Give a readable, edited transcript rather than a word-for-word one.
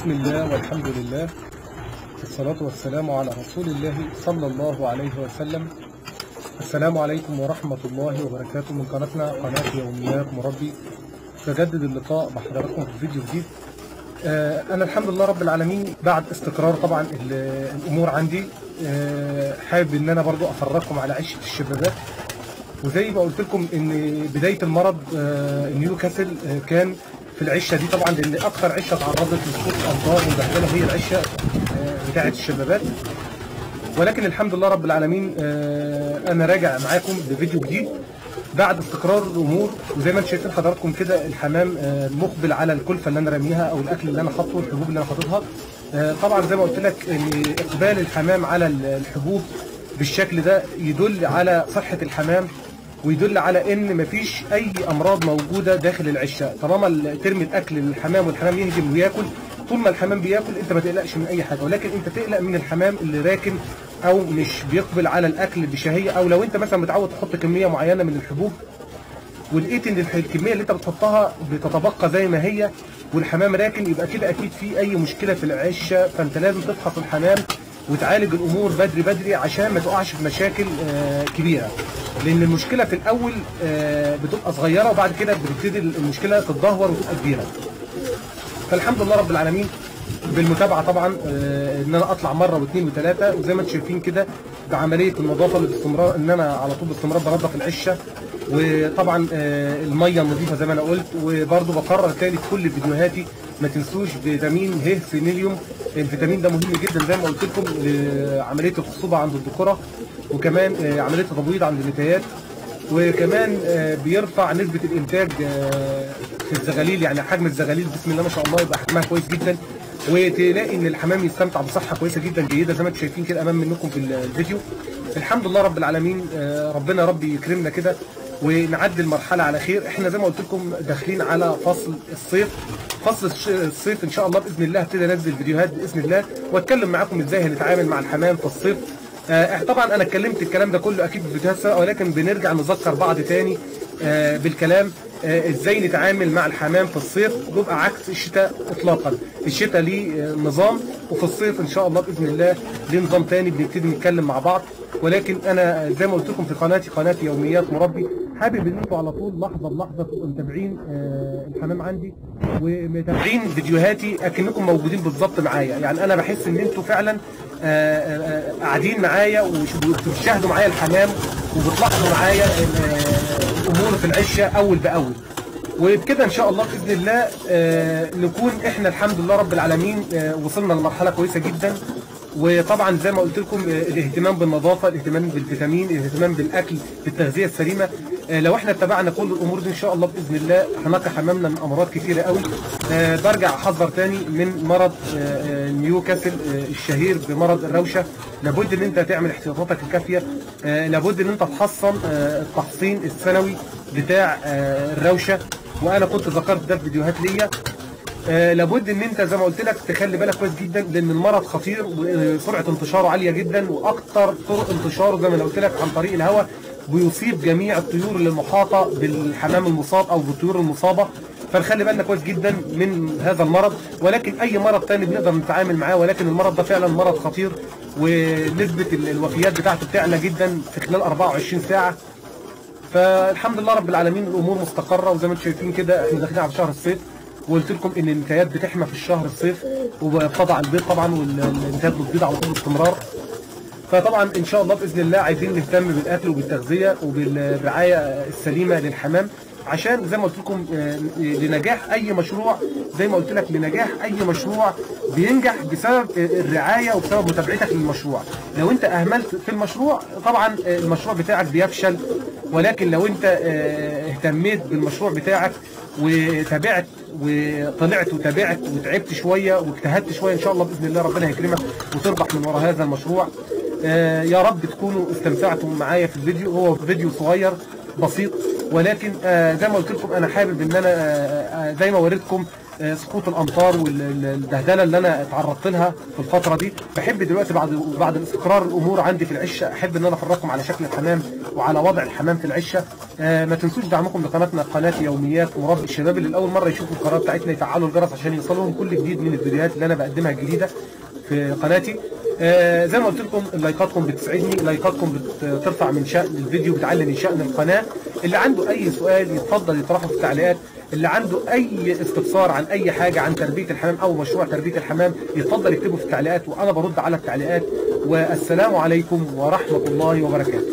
بسم الله والحمد لله والصلاة والسلام على رسول الله صلى الله عليه وسلم. السلام عليكم ورحمة الله وبركاته من قناتنا قناة يوميات مربي. تجدد اللقاء بحضراتكم في فيديو جديد. أنا الحمد لله رب العالمين بعد استقرار طبعا الأمور عندي. حابب إن أنا برضو أفرجكم على عيشة الشبابات. وزي ما قلت لكم إن بداية المرض نيوكاسل كان في العشه دي طبعا، لان اكثر عشه تعرضت لسقوط الامطار والبهدله هي العشه بتاعه الشبابات. ولكن الحمد لله رب العالمين انا راجع معاكم بفيديو جديد بعد استقرار الامور. وزي ما انتم شايفين حضراتكم كده الحمام مقبل على الكلفه اللي انا راميها او الاكل اللي انا حاطه، الحبوب اللي انا حاططها. طبعا زي ما قلت لك ان اقبال الحمام على الحبوب بالشكل ده يدل على صحه الحمام، ويدل على ان مفيش اي امراض موجوده داخل العشه. طالما ترمي الاكل للحمام والحمام يهجم وياكل، طول ما الحمام بياكل انت ما تقلقش من اي حاجه، ولكن انت تقلق من الحمام اللي راكن او مش بيقبل على الاكل بشهيه. او لو انت مثلا متعود تحط كميه معينه من الحبوب ولقيت ان الكميه اللي انت بتحطها بتتبقى زي ما هي والحمام راكن، يبقى كده اكيد في اي مشكله في العشه. فانت لازم تفحص الحمام وتعالج الامور بدري بدري عشان ما تقعش في مشاكل كبيره، لان المشكله في الاول بتبقى صغيره وبعد كده بتبتدي المشكله تتدهور وتبقى كبيره. فالحمد لله رب العالمين بالمتابعه طبعا ان انا اطلع مره واثنين وثلاثه، وزي ما انتم شايفين كده بعمليه النظافه باستمرار، ان انا على طول باستمرار بنظف العشه، وطبعا الميه النظيفه زي ما انا قلت. وبرده بكرر تاني في كل فيديوهاتي ما تنسوش فيتامين ه سيلينيوم. الفيتامين ده مهم جدا زي ما قلت لكم لعمليه الخصوبه عند الذكوره، وكمان عمليه التبويض عند النتايات، وكمان بيرفع نسبه الانتاج في الزغاليل، يعني حجم الزغاليل بسم الله ما شاء الله يبقى حجمها كويس جدا، وتلاقي ان الحمام يستمتع بصحه كويسه جدا جيده زي ما انتم شايفين كده امام منكم في الفيديو. الحمد لله رب العالمين. ربنا ربي يكرمنا كده ونعدي المرحله على خير. احنا زي ما قلت لكم داخلين على فصل الصيف. فصل الصيف ان شاء الله باذن الله هبتدي انزل فيديوهات باذن الله واتكلم معاكم ازاي هنتعامل مع الحمام في الصيف. طبعا انا اتكلمت الكلام ده كله اكيد في فيديوهات سابقه، ولكن بنرجع نذكر بعض تاني بالكلام ازاي نتعامل مع الحمام في الصيف. بيبقى عكس الشتاء اطلاقا، الشتاء ليه نظام وفي الصيف ان شاء الله باذن الله ليه نظام تاني بنبتدي نتكلم مع بعض. ولكن انا زي ما قلت لكم في قناه يوميات مربي، حابب ان انتوا على طول لحظه بلحظه تبقوا متابعين الحمام عندي ومتابعين فيديوهاتي اكنكم موجودين بالظبط معايا. يعني انا بحس ان انتوا فعلا قاعدين معايا وبتشاهدوا معايا الحمام وبتلاحظوا معايا الامور في العشه اول باول. وبكده ان شاء الله باذن الله نكون احنا الحمد لله رب العالمين وصلنا لمرحله كويسه جدا. وطبعا زي ما قلت لكم الاهتمام بالنظافه، الاهتمام بالفيتامين، الاهتمام بالاكل، بالتغذيه السليمه. لو احنا اتبعنا كل الامور دي ان شاء الله باذن الله هنقي حمامنا من امراض كثيره قوي. برجع احذر تاني من مرض نيوكاسل الشهير بمرض الروشه. لابد ان انت تعمل احتياطاتك الكافيه، لابد ان انت تحصن التحصين السنوي بتاع الروشه، وانا كنت ذكرت ده في فيديوهات ليا. لابد ان انت زي ما قلت لك تخلي بالك كويس جدا، لان المرض خطير وسرعه انتشاره عاليه جدا، واكثر طرق انتشاره زي ما انا قلت لك عن طريق الهواء، بيصيب جميع الطيور اللي محاطه بالحمام المصاب او بالطيور المصابه. فنخلي بالنا كويس جدا من هذا المرض. ولكن اي مرض ثاني بنقدر نتعامل معاه، ولكن المرض ده فعلا مرض خطير، ونسبه الوفيات بتاعته بتعلى جدا في خلال 24 ساعه. فالحمد لله رب العالمين الامور مستقره. وزي ما انتم شايفين كده احنا داخلين على شهر الصيف، وقلت لكم ان النتايات بتحمى في الشهر الصيف وبتضع البيض طبعا، والنتايات بتبيض على طول باستمرار. فطبعا ان شاء الله باذن الله عايزين نهتم بالاكل وبالتغذيه وبالرعايه السليمه للحمام، عشان زي ما قلت لكم لنجاح اي مشروع، زي ما قلت لك لنجاح اي مشروع بينجح بسبب الرعايه وبسبب متابعتك للمشروع. لو انت اهملت في المشروع طبعا المشروع بتاعك بيفشل. ولكن لو انت اهتميت بالمشروع بتاعك وتابعت وطلعت وتابعت وتعبت شويه واجتهدت شويه، ان شاء الله باذن الله ربنا يكرمك وتربح من وراء هذا المشروع. يا رب تكونوا استمتعتم معايا في الفيديو. هو فيديو صغير بسيط، ولكن زي ما قلت لكم انا حابب ان انا زي ما وريتكم سقوط الامطار والبهدله اللي انا اتعرضت لها في الفتره دي. بحب دلوقتي بعد استقرار الامور عندي في العشه احب ان انا افرجكم على شكل الحمام وعلى وضع الحمام في العشه. ما تنسوش دعمكم لقناتنا قناه يوميات مربي. الشباب اللي لاول مره يشوفوا القناه بتاعتنا يفعلوا الجرس عشان يوصلهم كل جديد من الفيديوهات اللي انا بقدمها الجديده في قناتي. زي ما قلت لكم لايكاتكم بتسعدني، لايكاتكم بترفع من شأن الفيديو، بتعلي من شأن القناه. اللي عنده اي سؤال يتفضل يطرحه في التعليقات، اللي عنده اي استفسار عن اي حاجه عن تربيه الحمام او مشروع تربيه الحمام يتفضل يكتبه في التعليقات وانا برد على التعليقات. والسلام عليكم ورحمه الله وبركاته.